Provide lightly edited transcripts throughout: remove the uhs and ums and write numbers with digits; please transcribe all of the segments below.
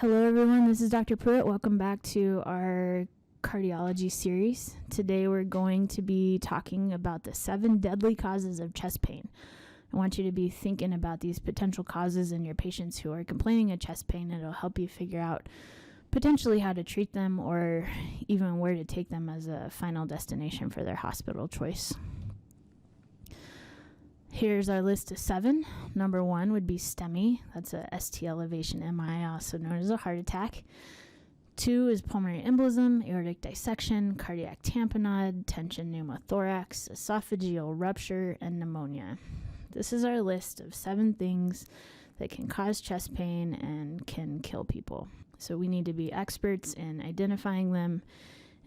Hello everyone, this is Dr. Pruett. Welcome back to our cardiology series. Today we're going to be talking about the 7 deadly causes of chest pain. I want you to be thinking about these potential causes in your patients who are complaining of chest pain, and it'll help you figure out potentially how to treat them or even where to take them as a final destination for their hospital choice. Here's our list of 7. Number 1 would be STEMI. That's a ST elevation MI, also known as a heart attack. 2 is pulmonary embolism, aortic dissection, cardiac tamponade, tension pneumothorax, esophageal rupture, and pneumonia. This is our list of 7 things that can cause chest pain and can kill people. So we need to be experts in identifying them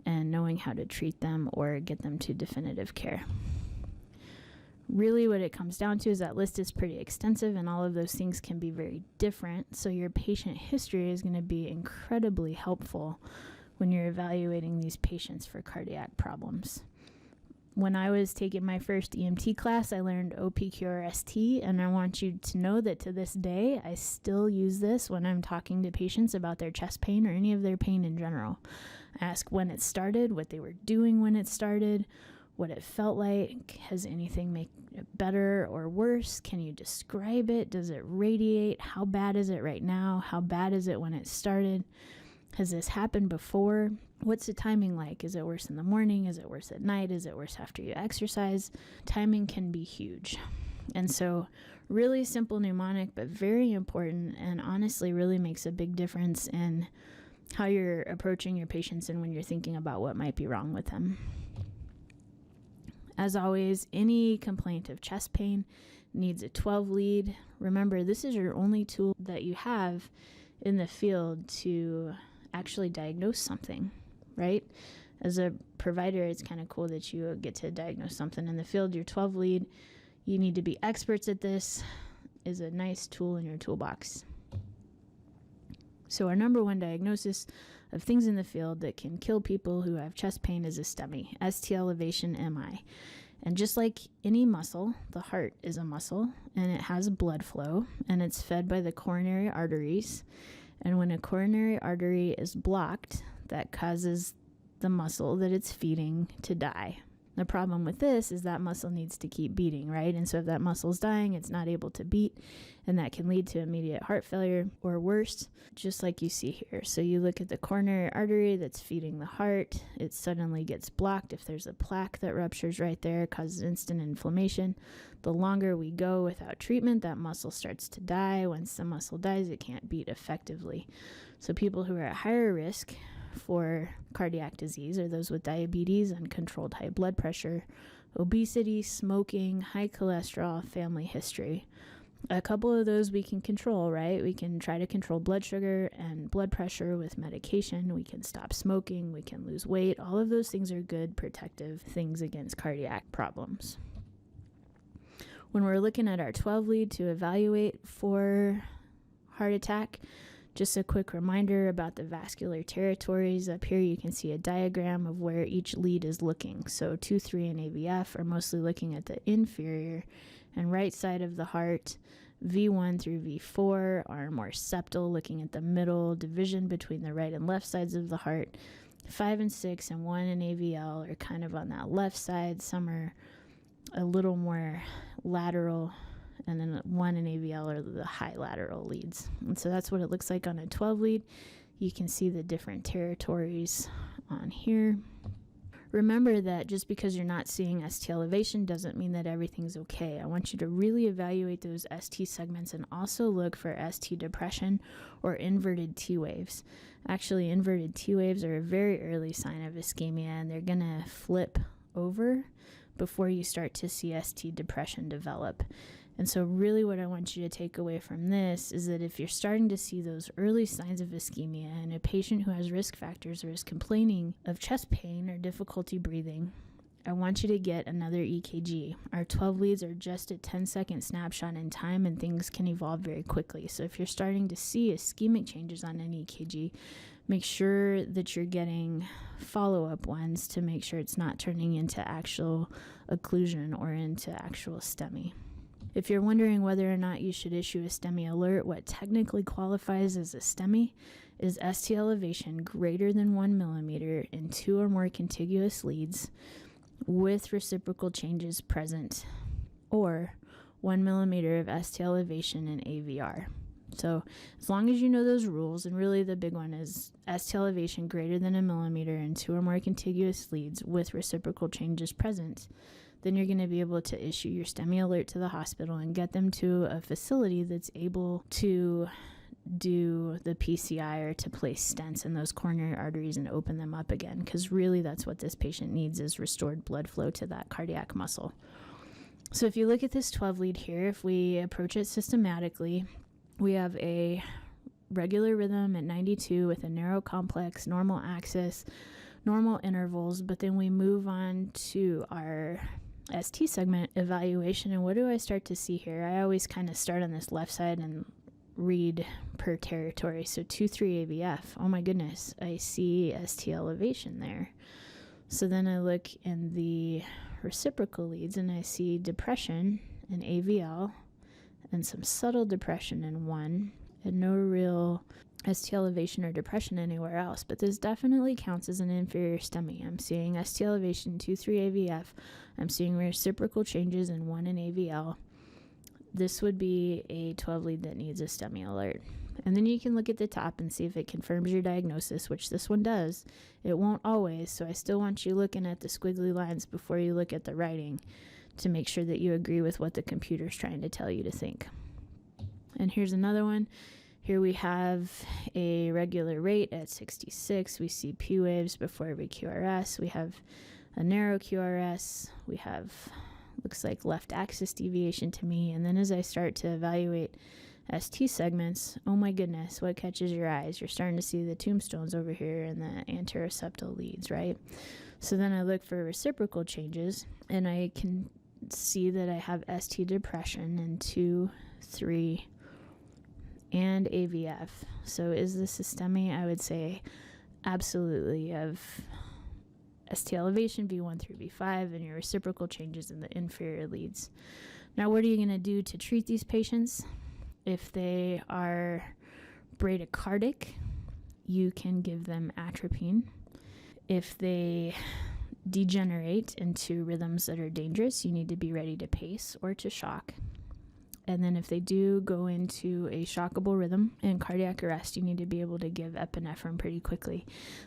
and knowing how to treat them or get them to definitive care. Really what it comes down to is that list is pretty extensive, and all of those things can be very different. So your patient history is going to be incredibly helpful when you're evaluating these patients for cardiac problems. When I was taking my first EMT class, I learned OPQRST, and I want you to know that to this day, I still use this when I'm talking to patients about their chest pain or any of their pain in general. I ask when it started, what they were doing when it started, what it felt like. Has anything made it better or worse? Can you describe it? Does it radiate? How bad is it right now? How bad is it when it started? Has this happened before? What's the timing like? Is it worse in the morning? Is it worse at night? Is it worse after you exercise? Timing can be huge. And so really simple mnemonic, but very important, and honestly really makes a big difference in how you're approaching your patients and when you're thinking about what might be wrong with them. As always, any complaint of chest pain needs a 12 lead. Remember, this is your only tool that you have in the field to actually diagnose something, right? As a provider, it's kind of cool that you get to diagnose something in the field. Your 12 lead, you need to be experts at this, is a nice tool in your toolbox. So our number 1 diagnosis of things in the field that can kill people who have chest pain is a STEMI, ST elevation MI. And just like any muscle, the heart is a muscle, and it has blood flow, and it's fed by the coronary arteries. And when a coronary artery is blocked, that causes the muscle that it's feeding to die. The problem with this is that muscle needs to keep beating, right? And so if that muscle's dying, it's not able to beat, and that can lead to immediate heart failure or worse, just like you see here. So you look at the coronary artery that's feeding the heart, it suddenly gets blocked. If there's a plaque that ruptures right there, it causes instant inflammation. The longer we go without treatment, that muscle starts to die. Once the muscle dies, it can't beat effectively. So people who are at higher risk for cardiac disease are those with diabetes, uncontrolled high blood pressure, obesity, smoking, high cholesterol, family history. A couple of those we can control, right? We can try to control blood sugar and blood pressure with medication. We can stop smoking. We can lose weight. All of those things are good protective things against cardiac problems. When we're looking at our 12 lead to evaluate for heart attack, just a quick reminder about the vascular territories. Up here you can see a diagram of where each lead is looking. So 2, 3, and AVF are mostly looking at the inferior and right side of the heart. V1 through V4 are more septal, looking at the middle division between the right and left sides of the heart. 5 and 6 and 1 and AVL are kind of on that left side. Some are a little more lateral, and then 1 and AVL are the high lateral leads. And so that's what it looks like on a 12 lead. You can see the different territories on here. Remember that just because you're not seeing ST elevation doesn't mean that everything's okay. I want you to really evaluate those ST segments and also look for ST depression or inverted T waves. Actually, inverted T waves are a very early sign of ischemia, and they're going to flip over before you start to see ST depression develop. And so really what I want you to take away from this is that if you're starting to see those early signs of ischemia in a patient who has risk factors or is complaining of chest pain or difficulty breathing, I want you to get another EKG. Our 12 leads are just a 10-second snapshot in time, and things can evolve very quickly. So if you're starting to see ischemic changes on an EKG, make sure that you're getting follow-up ones to make sure it's not turning into actual occlusion or into actual STEMI. If you're wondering whether or not you should issue a STEMI alert, what technically qualifies as a STEMI is ST elevation greater than 1 millimeter in 2 or more contiguous leads with reciprocal changes present, or 1 millimeter of ST elevation in AVR. So as long as you know those rules, and really the big one is ST elevation greater than 1 millimeter in 2 or more contiguous leads with reciprocal changes present, then you're going to be able to issue your STEMI alert to the hospital and get them to a facility that's able to do the PCI or to place stents in those coronary arteries and open them up again, because really that's what this patient needs, is restored blood flow to that cardiac muscle. So if you look at this 12 lead here, if we approach it systematically, we have a regular rhythm at 92 with a narrow complex, normal axis, normal intervals, but then we move on to our ST segment evaluation. And what do I start to see here? I always kind of start on this left side and read per territory. So 2-3 AVF. Oh my goodness, I see ST elevation there. So then I look in the reciprocal leads and I see depression in AVL and some subtle depression in one, and no real ST elevation or depression anywhere else. But this definitely counts as an inferior STEMI. I'm seeing ST elevation 2-3 AVF. I'm seeing reciprocal changes in 1 in AVL. This would be a 12 lead that needs a STEMI alert. And then you can look at the top and see if it confirms your diagnosis, which this one does. It won't always, so I still want you looking at the squiggly lines before you look at the writing to make sure that you agree with what the computer's trying to tell you to think. And here's another one. Here we have a regular rate at 66. We see P waves before every QRS. We have a narrow QRS. We have, looks like left axis deviation to me. And then as I start to evaluate ST segments, oh my goodness, what catches your eyes? You're starting to see the tombstones over here and the anteroseptal leads, right? So then I look for reciprocal changes, and I can see that I have ST depression in 2, 3, and AVF. So is this a STEMI? I would say absolutely. Of ST elevation V1 through V5 and your reciprocal changes in the inferior leads. Now, what are you going to do to treat these patients? If they are bradycardic, you can give them atropine. If they degenerate into rhythms that are dangerous, you need to be ready to pace or to shock. And then if they do go into a shockable rhythm and cardiac arrest, you need to be able to give epinephrine pretty quickly.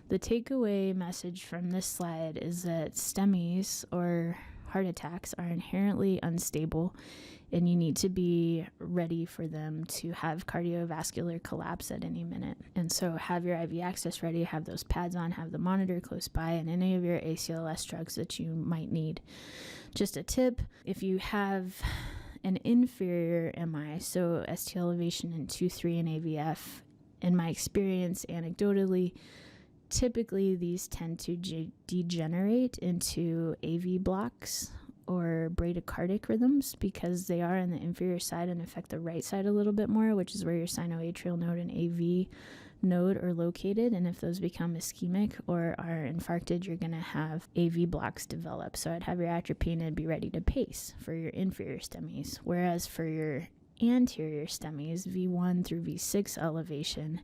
The takeaway message from this slide is that STEMIs, or heart attacks, are inherently unstable, and you need to be ready for them to have cardiovascular collapse at any minute. And so have your IV access ready, have those pads on, have the monitor close by, and any of your ACLS drugs that you might need. Just a tip, if you have an inferior MI, so ST elevation in 2-3 and AVF, in my experience, anecdotally, typically these tend to degenerate into AV blocks or bradycardic rhythms because they are on the inferior side and affect the right side a little bit more, which is where your sinoatrial node and AV node are located. And if those become ischemic or are infarcted, you're going to have AV blocks develop. So I'd have your atropine and be ready to pace for your inferior STEMIs. Whereas for your anterior STEMIs, V1 through V6 elevation,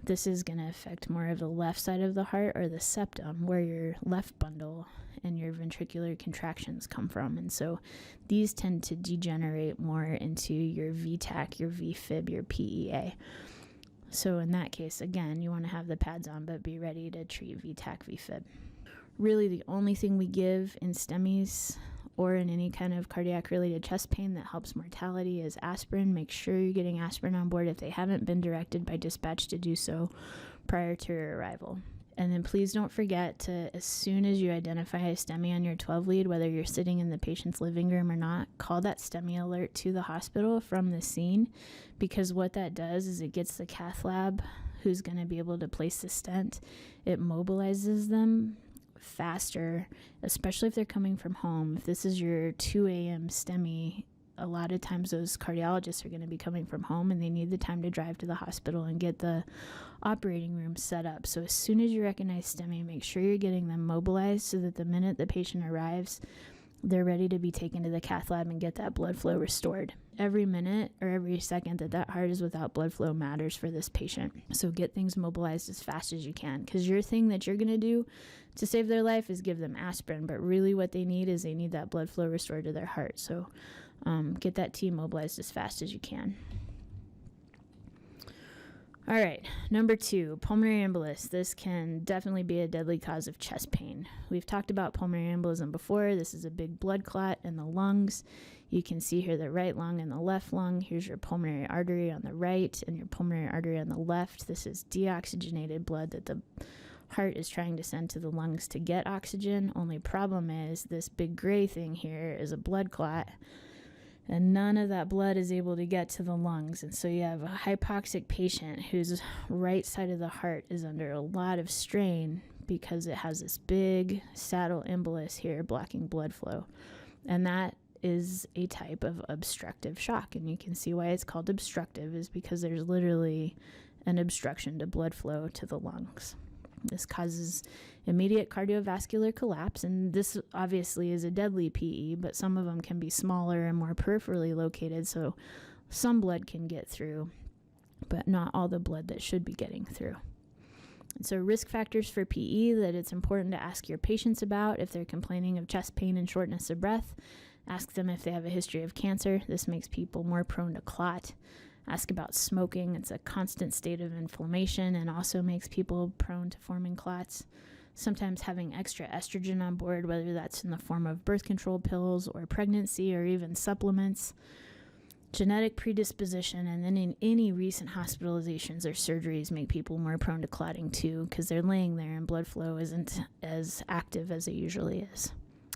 this is going to affect more of the left side of the heart or the septum, where your left bundle and your ventricular contractions come from. And so these tend to degenerate more into your VTAC, your VFib, your PEA. So in that case, again, you want to have the pads on, but be ready to treat VTAC, VFib. Really, the only thing we give in STEMIs or in any kind of cardiac-related chest pain that helps mortality is aspirin. Make sure you're getting aspirin on board if they haven't been directed by dispatch to do so prior to your arrival. And then please don't forget to, as soon as you identify a STEMI on your 12 lead, whether you're sitting in the patient's living room or not, call that STEMI alert to the hospital from the scene, because what that does is it gets the cath lab who's going to be able to place the stent. It mobilizes them faster, especially if they're coming from home. If this is your 2 a.m. STEMI, a lot of times those cardiologists are going to be coming from home and they need the time to drive to the hospital and get the operating room set up. So as soon as you recognize STEMI, make sure you're getting them mobilized so that the minute the patient arrives, they're ready to be taken to the cath lab and get that blood flow restored. Every minute or every second that heart is without blood flow matters for this patient. So get things mobilized as fast as you can, because your thing that you're going to do to save their life is give them aspirin, but really what they need is they need that blood flow restored to their heart. So get that T mobilized as fast as you can. All right, number 2, pulmonary embolus. This can definitely be a deadly cause of chest pain. We've talked about pulmonary embolism before. This is a big blood clot in the lungs. You can see here the right lung and the left lung. Here's your pulmonary artery on the right and your pulmonary artery on the left. This is deoxygenated blood that the heart is trying to send to the lungs to get oxygen. Only problem is this big gray thing here is a blood clot, and none of that blood is able to get to the lungs. And so you have a hypoxic patient whose right side of the heart is under a lot of strain because it has this big saddle embolus here blocking blood flow. And that is a type of obstructive shock. And you can see why it's called obstructive is because there's literally an obstruction to blood flow to the lungs. This causes immediate cardiovascular collapse, and this obviously is a deadly PE, but some of them can be smaller and more peripherally located, so some blood can get through, but not all the blood that should be getting through. And so risk factors for PE that it's important to ask your patients about if they're complaining of chest pain and shortness of breath. Ask them if they have a history of cancer. This makes people more prone to clot. Ask about smoking. It's a constant state of inflammation and also makes people prone to forming clots. Sometimes having extra estrogen on board, whether that's in the form of birth control pills or pregnancy or even supplements. Genetic predisposition, and then in any recent hospitalizations or surgeries make people more prone to clotting too, because they're laying there and blood flow isn't as active as it usually is.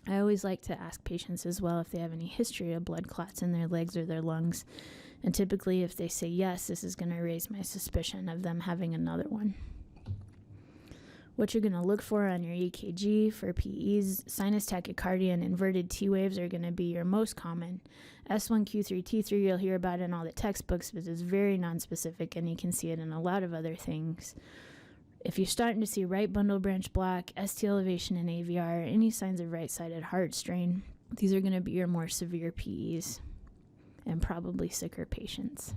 I always like to ask patients as well if they have any history of blood clots in their legs or their lungs. And typically, if they say yes, this is going to raise my suspicion of them having another one. What you're going to look for on your EKG for PEs, sinus tachycardia and inverted T waves are going to be your most common. S1Q3, T3 you'll hear about in all the textbooks, but it's very nonspecific, and you can see it in a lot of other things. If you're starting to see right bundle branch block, ST elevation and AVR, any signs of right-sided heart strain, these are going to be your more severe PEs and probably sicker patients.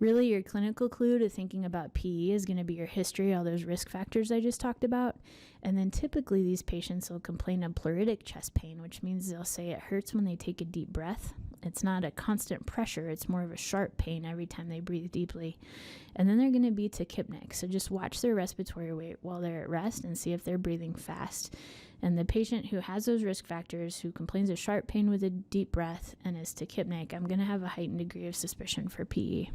Really, your clinical clue to thinking about PE is going to be your history, all those risk factors I just talked about. And then typically these patients will complain of pleuritic chest pain, which means they'll say it hurts when they take a deep breath. It's not a constant pressure. It's more of a sharp pain every time they breathe deeply. And then they're going to be tachypnic. So just watch their respiratory rate while they're at rest and see if they're breathing fast. And the patient who has those risk factors, who complains of sharp pain with a deep breath and is tachypnic, I'm going to have a heightened degree of suspicion for PE.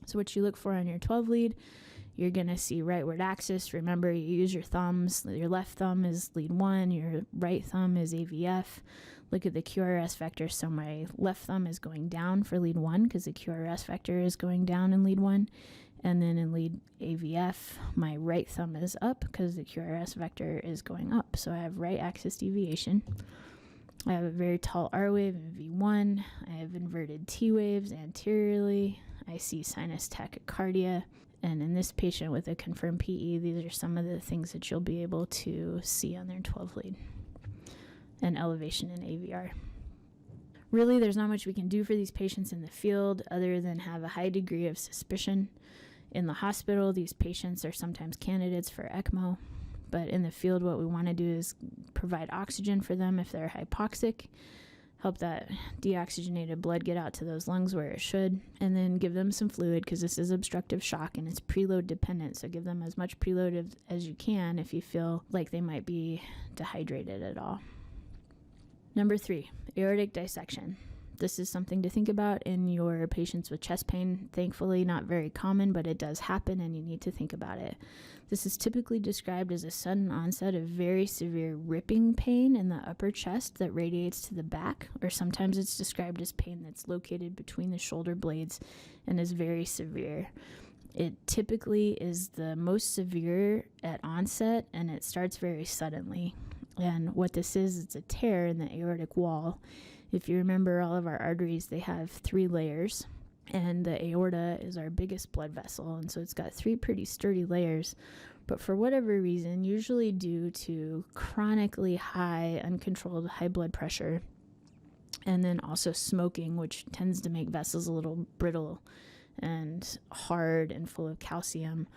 So what you look for on your 12 lead, you're going to see rightward axis. Remember, you use your thumbs. Your left thumb is lead 1. Your right thumb is AVF. Look at the QRS vector. So my left thumb is going down for lead 1 because the QRS vector is going down in lead 1. And then in lead AVF, my right thumb is up because the QRS vector is going up. So I have right axis deviation. I have a very tall R wave in V1. I have inverted T waves anteriorly. I see sinus tachycardia. And in this patient with a confirmed PE, these are some of the things that you'll be able to see on their 12 lead. And elevation in AVR. Really, there's not much we can do for these patients in the field other than have a high degree of suspicion. In the hospital, these patients are sometimes candidates for ECMO. But in the field, what we want to do is provide oxygen for them if they're hypoxic, help that deoxygenated blood get out to those lungs where it should, and then give them some fluid because this is obstructive shock and it's preload dependent. So give them as much preload as you can if you feel like they might be dehydrated at all. Number 3, aortic dissection. This is something to think about in your patients with chest pain. Thankfully, not very common, but it does happen and you need to think about it. This is typically described as a sudden onset of very severe ripping pain in the upper chest that radiates to the back, or sometimes it's described as pain that's located between the shoulder blades and is very severe. It typically is the most severe at onset and it starts very suddenly. And what this is, it's a tear in the aortic wall. If you remember, all of our arteries, they have 3 layers, and the aorta is our biggest blood vessel, and so it's got 3 pretty sturdy layers. But for whatever reason, usually due to chronically high, uncontrolled high blood pressure, and then also smoking, which tends to make vessels a little brittle and hard and full of calcium,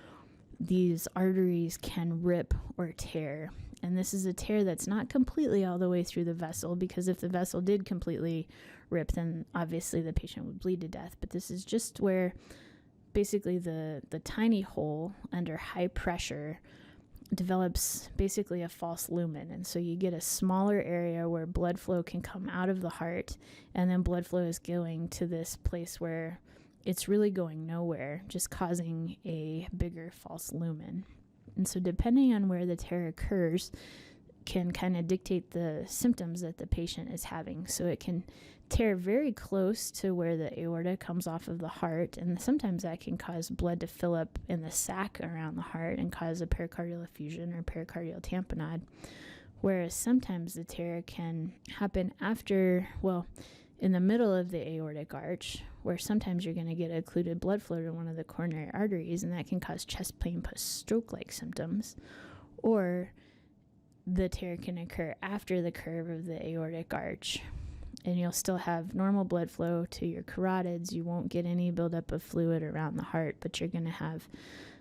these arteries can rip or tear. And this is a tear that's not completely all the way through the vessel, because if the vessel did completely rip, then obviously the patient would bleed to death. But this is just where basically the tiny hole under high pressure develops basically a false lumen. And so you get a smaller area where blood flow can come out of the heart, and then blood flow is going to this place where it's really going nowhere, just causing a bigger false lumen. And so depending on where the tear occurs can kind of dictate the symptoms that the patient is having. So it can tear very close to where the aorta comes off of the heart, and sometimes that can cause blood to fill up in the sac around the heart and cause a pericardial effusion or pericardial tamponade. Whereas sometimes the tear can happen after, in the middle of the aortic arch, where sometimes you're going to get occluded blood flow to one of the coronary arteries, and that can cause chest pain plus stroke-like symptoms. Or the tear can occur after the curve of the aortic arch, and you'll still have normal blood flow to your carotids. You won't get any buildup of fluid around the heart, but you're going to have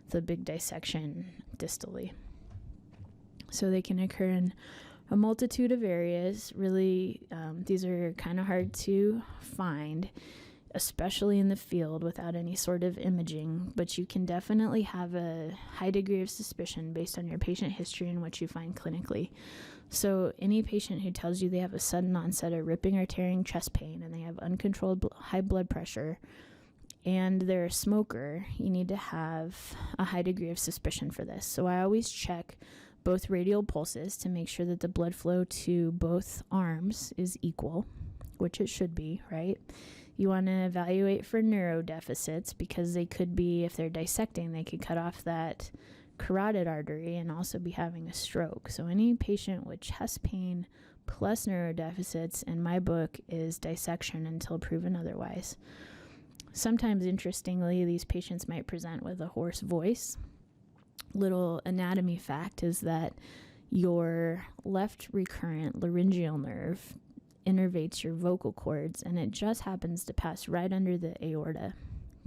the big dissection distally. So they can occur in a multitude of areas. Really, these are kind of hard to find, especially in the field without any sort of imaging, but you can definitely have a high degree of suspicion based on your patient history and what you find clinically. So any patient who tells you they have a sudden onset of ripping or tearing chest pain, and they have uncontrolled high blood pressure, and they're a smoker, you need to have a high degree of suspicion for this. So I always check both radial pulses to make sure that the blood flow to both arms is equal, which it should be, right? You want to evaluate for neuro deficits, because they could be, if they're dissecting, they could cut off that carotid artery and also be having a stroke. So any patient with chest pain plus neuro deficits in my book is dissection until proven otherwise. Sometimes, interestingly, these patients might present with a hoarse voice. Little anatomy fact is that your left recurrent laryngeal nerve innervates your vocal cords, and it just happens to pass right under the aorta.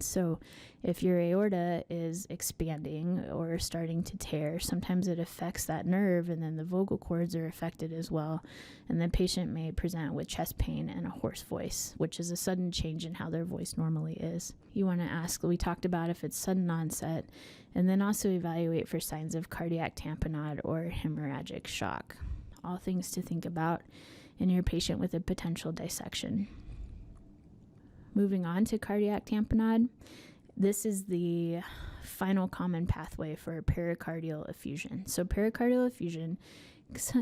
So if your aorta is expanding or starting to tear, sometimes it affects that nerve, and then the vocal cords are affected as well. And the patient may present with chest pain and a hoarse voice, which is a sudden change in how their voice normally is. You want to ask, we talked about if it's sudden onset, and then also evaluate for signs of cardiac tamponade or hemorrhagic shock. All things to think about in your patient with a potential dissection. Moving on to cardiac tamponade, this is the final common pathway for pericardial effusion. So pericardial effusion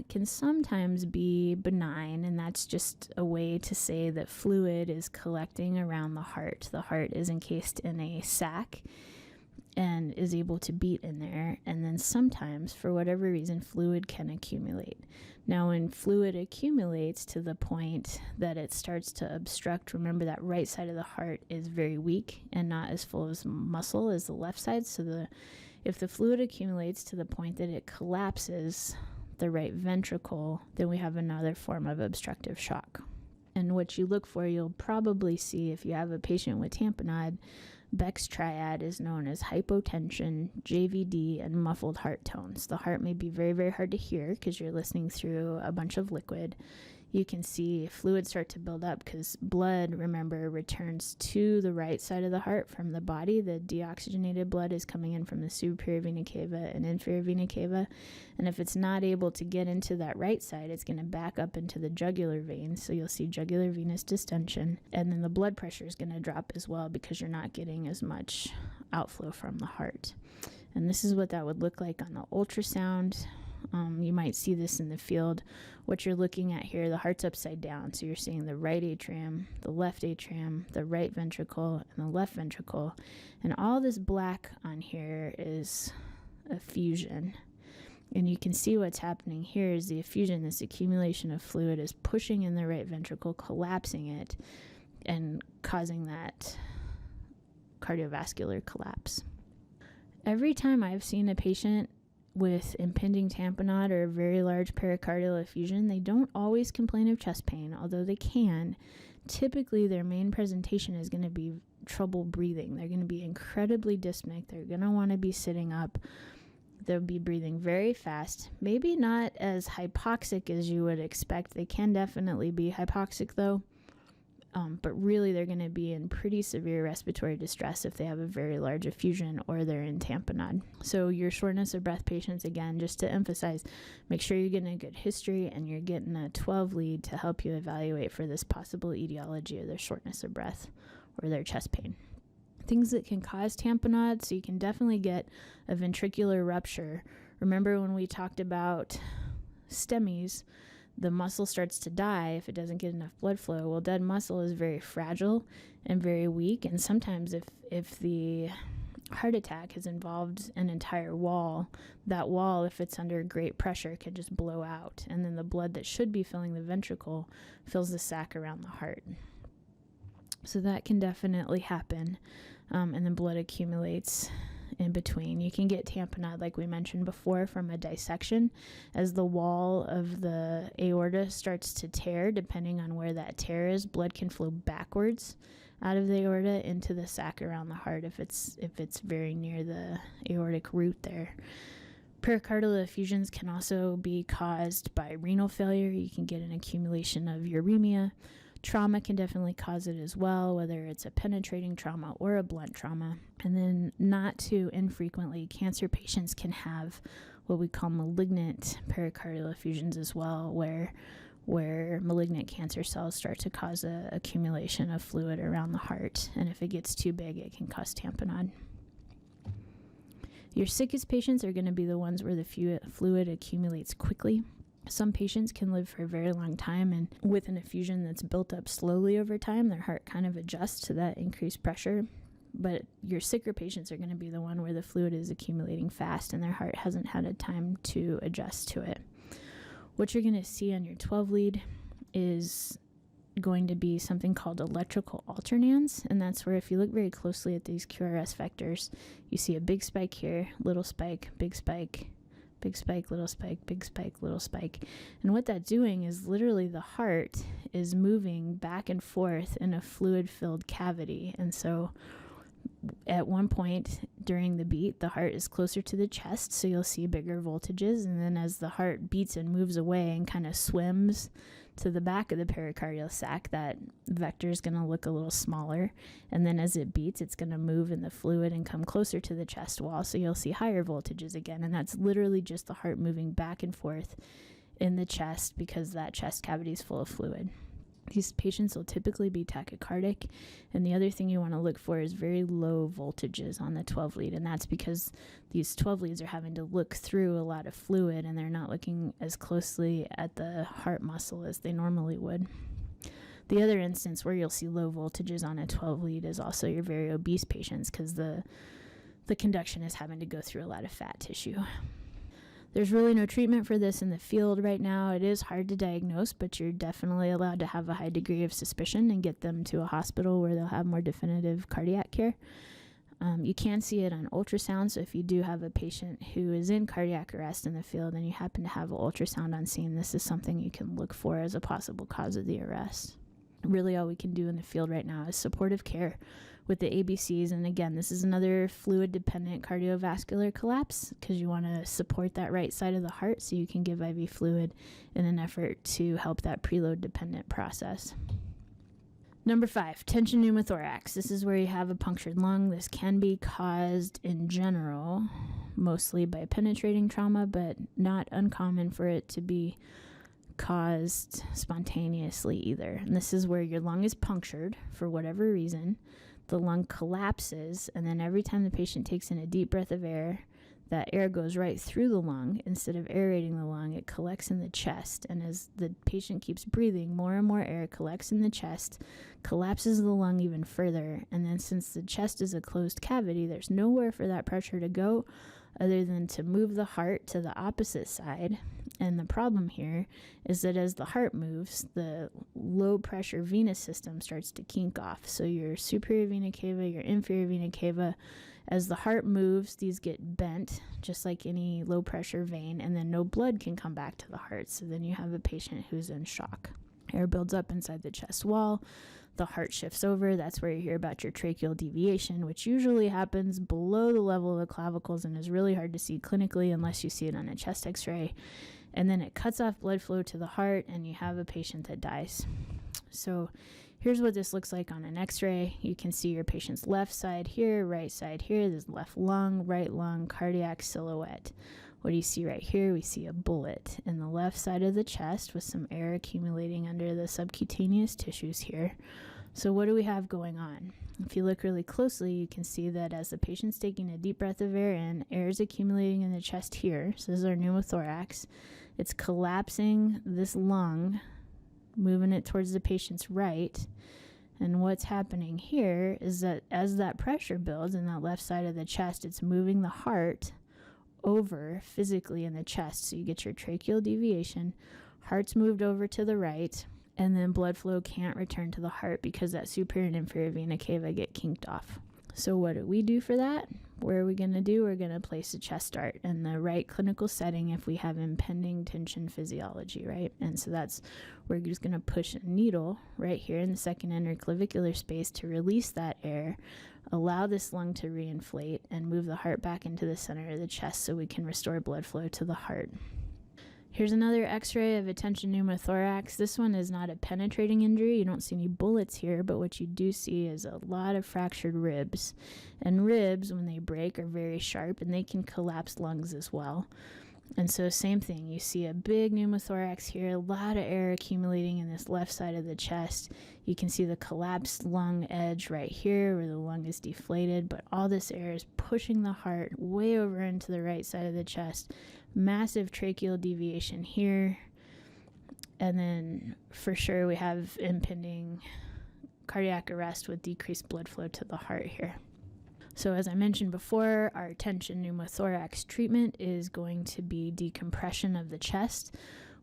can sometimes be benign, and that's just a way to say that fluid is collecting around the heart. The heart is encased in a sac and is able to beat in there, and then sometimes, for whatever reason, fluid can accumulate. Now, when fluid accumulates to the point that it starts to obstruct, remember that right side of the heart is very weak and not as full of muscle as the left side. So if the fluid accumulates to the point that it collapses the right ventricle, then we have another form of obstructive shock. And what you look for, you'll probably see if you have a patient with tamponade, Beck's triad is known as hypotension, JVD, and muffled heart tones. The heart may be very, very hard to hear because you're listening through a bunch of liquid. You can see fluid start to build up because blood, remember, returns to the right side of the heart from the body. The deoxygenated blood is coming in from the superior vena cava and inferior vena cava. And if it's not able to get into that right side, it's going to back up into the jugular vein. So you'll see jugular venous distension. And then the blood pressure is going to drop as well because you're not getting as much outflow from the heart. And this is what that would look like on the ultrasound. You might see this in the field. What you're looking at here, the heart's upside down. So you're seeing the right atrium, the left atrium, the right ventricle, and the left ventricle. And all this black on here is effusion. And you can see what's happening here is the effusion, this accumulation of fluid is pushing in the right ventricle, collapsing it, and causing that cardiovascular collapse. Every time I've seen a patient with impending tamponade or a very large pericardial effusion, they don't always complain of chest pain, although they can. Typically, their main presentation is going to be trouble breathing. They're going to be incredibly dyspneic. They're going to want to be sitting up. They'll be breathing very fast, maybe not as hypoxic as you would expect. They can definitely be hypoxic though, but really they're going to be in pretty severe respiratory distress if they have a very large effusion or they're in tamponade. So your shortness of breath patients, again, just to emphasize, make sure you're getting a good history and you're getting a 12 lead to help you evaluate for this possible etiology of their shortness of breath or their chest pain. Things that can cause tamponade, so you can definitely get a ventricular rupture. Remember when we talked about STEMIs, the muscle starts to die if it doesn't get enough blood flow. Well, dead muscle is very fragile and very weak, and sometimes if the heart attack has involved an entire wall, that wall, if it's under great pressure, can just blow out, and then the blood that should be filling the ventricle fills the sac around the heart. So that can definitely happen. And then blood accumulates in between. You can get tamponade, like we mentioned before, from a dissection. As the wall of the aorta starts to tear, depending on where that tear is, blood can flow backwards out of the aorta into the sac around the heart if it's very near the aortic root there. Pericardial effusions can also be caused by renal failure. You can get an accumulation of uremia. Trauma can definitely cause it as well, whether it's a penetrating trauma or a blunt trauma. And then not too infrequently, cancer patients can have what we call malignant pericardial effusions as well, where malignant cancer cells start to cause a accumulation of fluid around the heart. And if it gets too big, it can cause tamponade. Your sickest patients are going to be the ones where the fluid accumulates quickly. Some patients can live for a very long time, and with an effusion that's built up slowly over time, their heart kind of adjusts to that increased pressure. But your sicker patients are going to be the one where the fluid is accumulating fast and their heart hasn't had a time to adjust to it. What you're going to see on your 12 lead is going to be something called electrical alternans, and that's where, if you look very closely at these QRS vectors, you see a big spike here, little spike, big spike, big spike, little spike, big spike, little spike. And what that's doing is literally the heart is moving back and forth in a fluid-filled cavity. And so at one point during the beat, the heart is closer to the chest, so you'll see bigger voltages. And then as the heart beats and moves away and kind of swims to the back of the pericardial sac, that vector is going to look a little smaller. And then as it beats, it's going to move in the fluid and come closer to the chest wall, so you'll see higher voltages again. And that's literally just the heart moving back and forth in the chest because that chest cavity is full of fluid. These patients will typically be tachycardic, and the other thing you want to look for is very low voltages on the 12 lead, and that's because these 12 leads are having to look through a lot of fluid, and they're not looking as closely at the heart muscle as they normally would. The other instance where you'll see low voltages on a 12 lead is also your very obese patients, because the conduction is having to go through a lot of fat tissue. There's really no treatment for this in the field right now. It is hard to diagnose, but you're definitely allowed to have a high degree of suspicion and get them to a hospital where they'll have more definitive cardiac care. You can see it on ultrasound, so if you do have a patient who is in cardiac arrest in the field and you happen to have an ultrasound on scene, this is something you can look for as a possible cause of the arrest. Really all we can do in the field right now is supportive care with the ABCs. And again, this is another fluid-dependent cardiovascular collapse because you want to support that right side of the heart so you can give IV fluid in an effort to help that preload-dependent process. Number 5, tension pneumothorax. This is where you have a punctured lung. This can be caused in general, mostly by penetrating trauma, but not uncommon for it to be caused spontaneously either. And this is where your lung is punctured for whatever reason. The lung collapses, and then every time the patient takes in a deep breath of air, that air goes right through the lung. Instead of aerating the lung, it collects in the chest. And as the patient keeps breathing, more and more air collects in the chest, collapses the lung even further. And then since the chest is a closed cavity, there's nowhere for that pressure to go other than to move the heart to the opposite side. And the problem here is that as the heart moves, the low pressure venous system starts to kink off. So your superior vena cava, your inferior vena cava, As the heart moves, these get bent, just like any low pressure vein, and then no blood can come back to the heart. So then you have a patient who's in shock. Air builds up inside the chest wall. The heart shifts over. That's where you hear about your tracheal deviation, which usually happens below the level of the clavicles and is really hard to see clinically unless you see it on a chest x-ray. And then it cuts off blood flow to the heart, and you have a patient that dies. So here's what this looks like on an x-ray. You can see your patient's left side here, right side here. There's left lung, right lung, cardiac silhouette. What do you see right here? We see a bullet in the left side of the chest with some air accumulating under the subcutaneous tissues here. So what do we have going on? If you look really closely, you can see that as the patient's taking a deep breath of air in, air is accumulating in the chest here. So this is our pneumothorax. It's collapsing this lung, moving it towards the patient's right. And what's happening here is that as that pressure builds in that left side of the chest, it's moving the heart over physically in the chest. So you get your tracheal deviation, heart's moved over to the right, and then blood flow can't return to the heart because that superior and inferior vena cava get kinked off. So what do we do for that? What are we going to do? We're going to place a chest dart in the right clinical setting if we have impending tension physiology, right? And so we're just going to push a needle right here in the second interclavicular space to release that air, allow this lung to reinflate, and move the heart back into the center of the chest so we can restore blood flow to the heart. Here's another x-ray of a tension pneumothorax. This one is not a penetrating injury. You don't see any bullets here, but what you do see is a lot of fractured ribs. And ribs, when they break, are very sharp, and they can collapse lungs as well. And so same thing, you see a big pneumothorax here, a lot of air accumulating in this left side of the chest. You can see the collapsed lung edge right here where the lung is deflated, but all this air is pushing the heart way over into the right side of the chest. Massive tracheal deviation here. And then for sure we have impending cardiac arrest with decreased blood flow to the heart here. So as I mentioned before, our tension pneumothorax treatment is going to be decompression of the chest.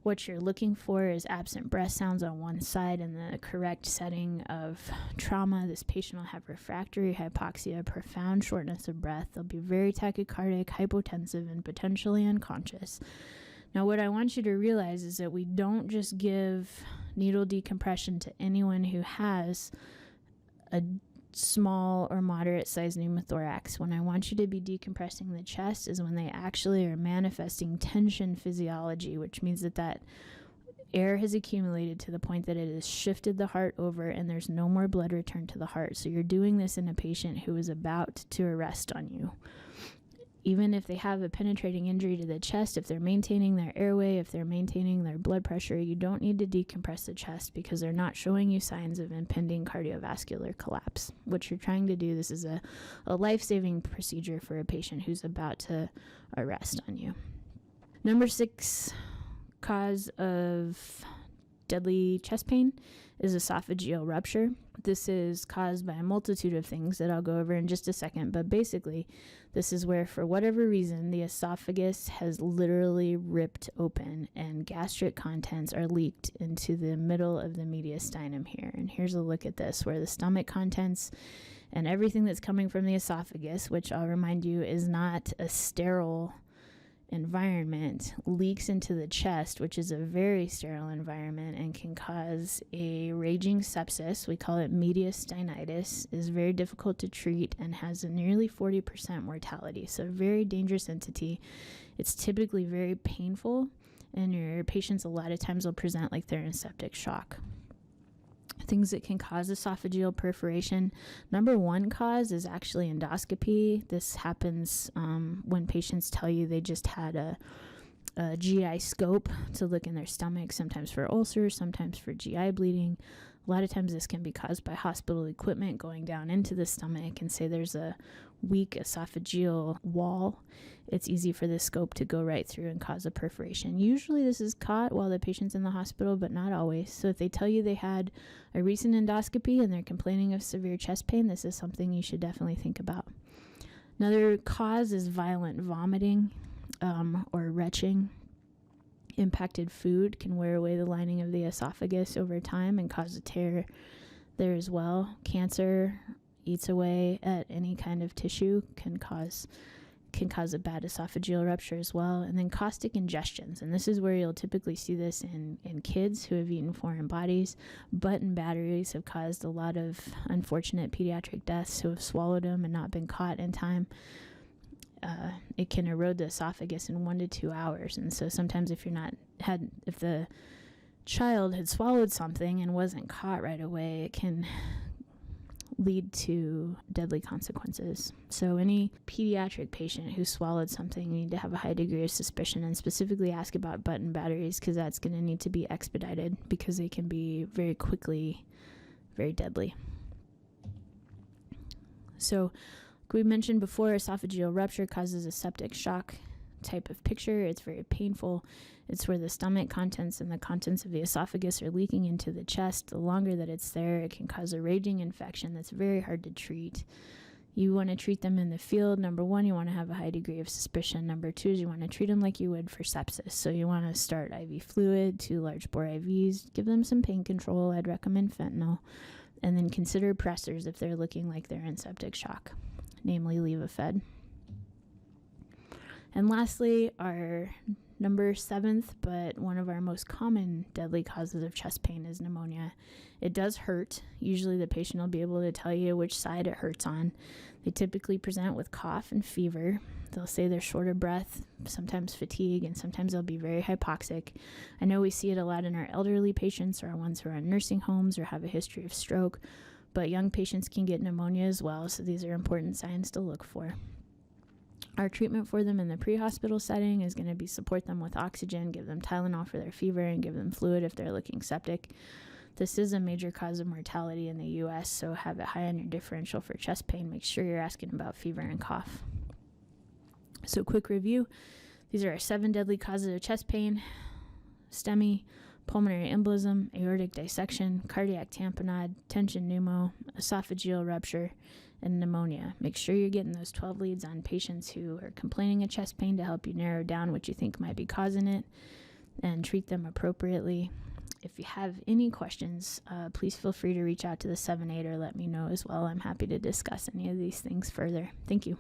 What you're looking for is absent breath sounds on one side in the correct setting of trauma. This patient will have refractory hypoxia, profound shortness of breath. They'll be very tachycardic, hypotensive, and potentially unconscious. Now, what I want you to realize is that we don't just give needle decompression to anyone who has a small or moderate sized pneumothorax. When I want you to be decompressing the chest is when they actually are manifesting tension physiology, which means that air has accumulated to the point that it has shifted the heart over and there's no more blood return to the heart. So you're doing this in a patient who is about to arrest on you. Even if they have a penetrating injury to the chest, if they're maintaining their airway, if they're maintaining their blood pressure, you don't need to decompress the chest because they're not showing you signs of impending cardiovascular collapse. What you're trying to do, this is a life-saving procedure for a patient who's about to arrest on you. Number 6 cause of deadly chest pain is esophageal rupture. This is caused by a multitude of things that I'll go over in just a second, but basically this is where, for whatever reason, the esophagus has literally ripped open and gastric contents are leaked into the middle of the mediastinum here. And here's a look at this, where the stomach contents and everything that's coming from the esophagus, which I'll remind you is not a sterile environment, leaks into the chest, which is a very sterile environment and can cause a raging sepsis. We call it mediastinitis, is very difficult to treat and has a nearly 40% mortality. So a very dangerous entity. It's typically very painful, and your patients a lot of times will present like they're in septic shock. Things that can cause esophageal perforation. Number 1 cause is actually endoscopy. This happens when patients tell you they just had a GI scope to look in their stomach, sometimes for ulcers, sometimes for GI bleeding. A lot of times this can be caused by hospital equipment going down into the stomach, and say there's a weak esophageal wall. It's easy for this scope to go right through and cause a perforation. Usually this is caught while the patient's in the hospital, but not always. So if they tell you they had a recent endoscopy and they're complaining of severe chest pain, this is something you should definitely think about. Another cause is violent vomiting or retching. Impacted food can wear away the lining of the esophagus over time and cause a tear there as well. Cancer, eats away at any kind of tissue can cause a bad esophageal rupture as well. And then caustic ingestions, and this is where you'll typically see this in kids who have eaten foreign bodies. Button batteries have caused a lot of unfortunate pediatric deaths who have swallowed them and not been caught in time. It can erode the esophagus in 1 to 2 hours, and so sometimes if the child had swallowed something and wasn't caught right away, it can lead to deadly consequences. So any pediatric patient who swallowed something, you need to have a high degree of suspicion, and specifically ask about button batteries, because that's going to need to be expedited because they can be very quickly very deadly. So we mentioned before, esophageal rupture causes a septic shock type of picture. It's very painful. It's where the stomach contents and the contents of the esophagus are leaking into the chest. The longer that it's there, it can cause a raging infection that's very hard to treat. You want to treat them in the field. Number one, you want to have a high degree of suspicion. Number two is you want to treat them like you would for sepsis. So you want to start IV fluid, 2 large bore IVs, give them some pain control. I'd recommend fentanyl. And then consider pressors if they're looking like they're in septic shock, namely Levophed. And lastly, our number 7th, but one of our most common deadly causes of chest pain is pneumonia. It does hurt. Usually the patient will be able to tell you which side it hurts on. They typically present with cough and fever. They'll say they're short of breath, sometimes fatigue, and sometimes they'll be very hypoxic. I know we see it a lot in our elderly patients or ones who are in nursing homes or have a history of stroke, but young patients can get pneumonia as well, so these are important signs to look for. Our treatment for them in the pre-hospital setting is going to be support them with oxygen, give them Tylenol for their fever, and give them fluid if they're looking septic. This is a major cause of mortality in the U.S., so have it high on your differential for chest pain. Make sure you're asking about fever and cough. So quick review. These are our 7 deadly causes of chest pain: STEMI, pulmonary embolism, aortic dissection, cardiac tamponade, tension pneumo, esophageal rupture, and pneumonia. Make sure you're getting those 12 leads on patients who are complaining of chest pain to help you narrow down what you think might be causing it and treat them appropriately. If you have any questions, please feel free to reach out to the 7-8 or let me know as well. I'm happy to discuss any of these things further. Thank you.